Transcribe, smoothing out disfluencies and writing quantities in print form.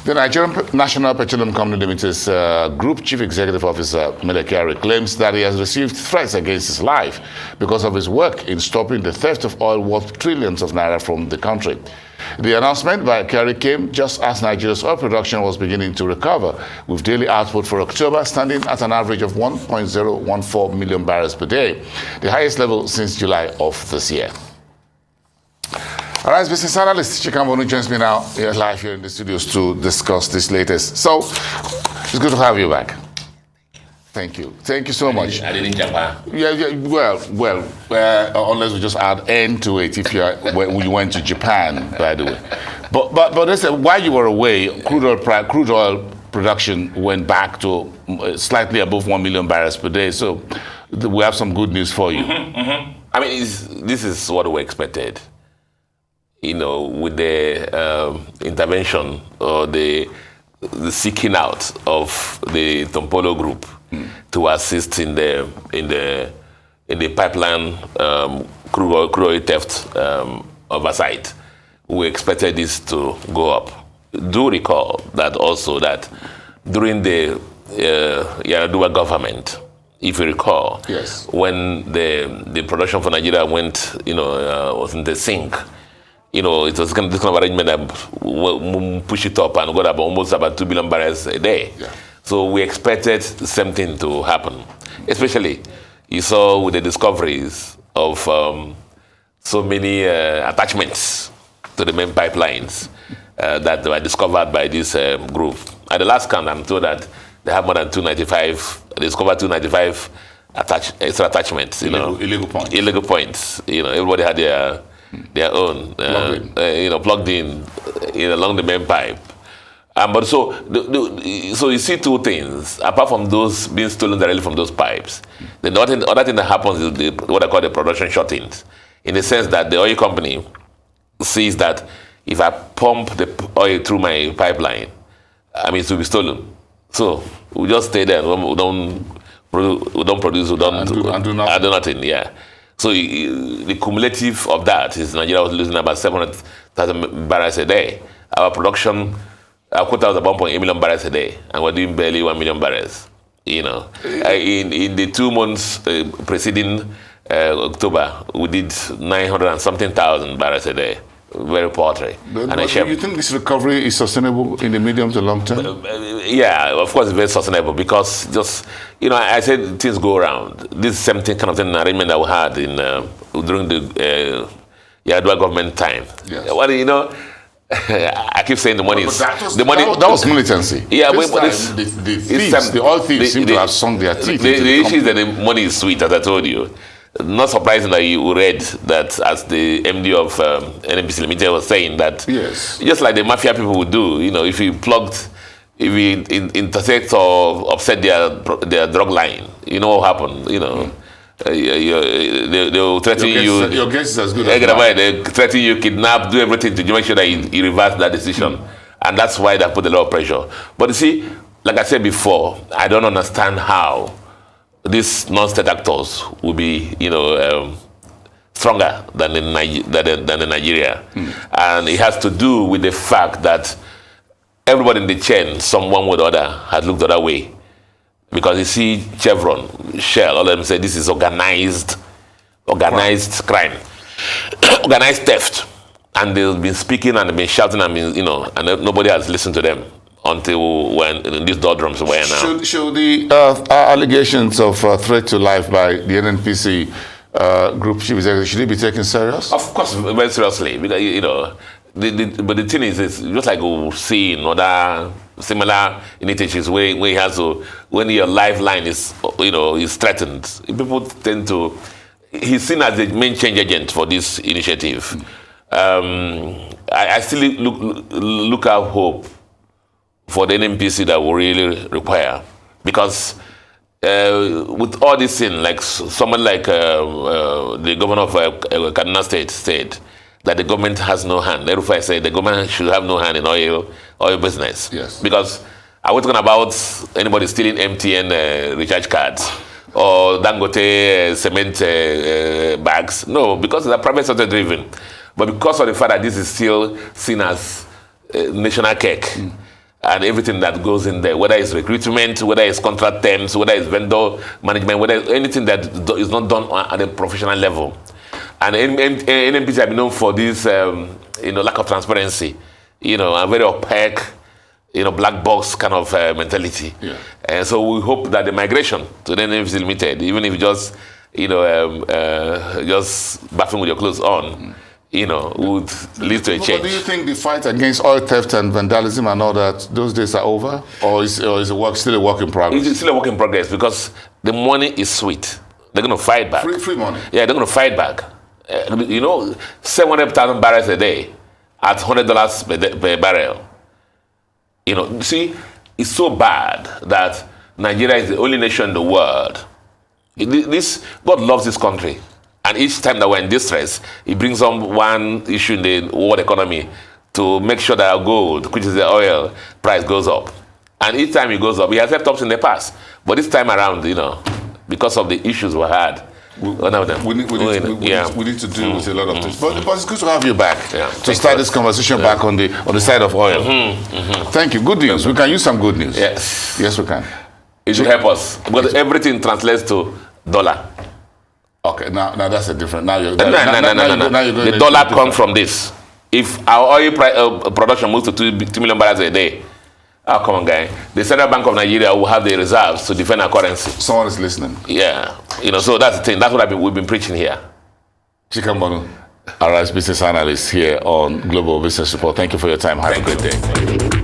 The Nigerian National Petroleum Company Limited's Group Chief Executive Officer, Melekari, claims that he has received threats against his life because of his work in stopping the theft of oil worth trillions of naira from the country. The announcement by Kerry came just as Nigeria's oil production was beginning to recover, with daily output for October standing at an average of 1.014 million barrels per day, the highest level since July of this year. All right, business analyst Chika Mbonu joins me now live here in the studios to discuss this latest. So, it's good to have you back. Thank you. Thank you so much. I didn't Japan. Yeah, well, unless we just add N to it if you went to Japan, by the way. But listen, while you were away, crude oil production went back to slightly above 1 million barrels per day. So we have some good news for you. I mean, this is what we expected. You know, with the intervention or the seeking out of the Tompolo group to assist in the pipeline crude oil theft oversight, we expected this to go up. Do recall that also that during the Yar'Adua government, if you recall, yes, when the production for Nigeria went, was in the sink. It was this kind of arrangement that push it up and got almost about 2 billion barrels a day. Yeah. So we expected the same thing to happen. Especially, you saw with the discoveries of so many attachments to the main pipelines that were discovered by this group. At the last count, I'm told that they have more than 295, they discovered 295 extra attachments. Illegal points. Illegal points. Everybody had their own, plugged in along the main pipe. But so you see two things. Apart from those being stolen directly from those pipes, the other thing that happens is what I call the production shut-ins, in the sense that the oil company sees that if I pump the oil through my pipeline, it will be stolen. So we just stay there. We don't produce. We don't do nothing. Yeah. So the cumulative of that is Nigeria was losing about 700,000 barrels a day. Our production, our quota was about 1.8 million barrels a day, and we're doing barely 1 million barrels. In the 2 months preceding October, we did 900 and something thousand barrels a day. Very paltry. But do you think this recovery is sustainable in the medium to long term? Yeah, of course, it's very sustainable because I said things go around. This is the same kind of arrangement that we had during the Yar'Adua government time. Yes. Well, I keep saying the money is... That was militancy. Yeah, the oil thieves seem to have sunk their teeth. The issue is that the money is sweet, as I told you. Not surprising that you read that, as the MD of NNPC Limited was saying, that yes, just like the mafia people would do, if you intersect or upset their drug line, you know what happened, they will threaten you. Your guess is as good as mine. They threaten you, kidnap, do everything to make sure that you reverse that decision. And that's why they put a lot of pressure. But you see, like I said before, I don't understand how these non-state actors will be, stronger than in Nigeria. And it has to do with the fact that everybody in the chain, someone way or the other, has looked the other way. Because you see Chevron, Shell, all of them say this is organized crime, organized theft. And they've been speaking and they've been shouting and nobody has listened to them until when these doldrums were now. Should the allegations of threat to life by the NNPC group chief executive, should it be taken serious? Of course, very seriously. Because, but the thing is, it's just like we'll see in other similar initiatives where he has to, when your lifeline is, is threatened, people tend to, he's seen as the main change agent for this initiative. I still look at hope for the NNPC that will really require, because with all this thing, like someone like the governor of Kaduna State said that the government has no hand. Erufai said the government should have no hand in oil business. Yes. Because are we talking about anybody stealing MTN recharge cards or Dangote cement bags? No, because it's a private sector driven. But because of the fact that this is still seen as national cake. and everything that goes in there, whether it's recruitment, whether it's contract terms, whether it's vendor management, whether it's anything that is not done at a professional level. And NNPC have been known for this, lack of transparency, a very opaque, black box kind of mentality. Yeah. And so we hope that the migration to the NNPC Limited, even if just, just bathing with your clothes on, would lead to a change. But do you think the fight against oil theft and vandalism and all that, those days are over? Or is it still a work in progress? It's still a work in progress because the money is sweet. They're going to fight back. Free money? Yeah, they're going to fight back. 700,000 barrels a day at $100 per barrel. See, it's so bad that Nigeria is the only nation in the world. God loves this country. And each time that we're in distress, He brings on one issue in the world economy to make sure that our gold, which is the oil, price goes up. And each time it goes up, He has helped us in the past. But this time around, because of the issues we had, we need to deal with a lot of things. But it's good to have you back to start this conversation back on the side of oil. Thank you. Good news. We can use some good news. Yes, we can. It should help us because everything translates to dollar. Okay, now that's a different. Now you're no. The dollar comes from this. If our oil production moves to 2 million barrels a day, come on, guy. The Central Bank of Nigeria will have the reserves to defend our currency. Someone is listening. Yeah, so that's the thing. That's what we've been preaching here. Chika Mbonu, our business analyst here on Global Business Report. Thank you for your time. Have a great day.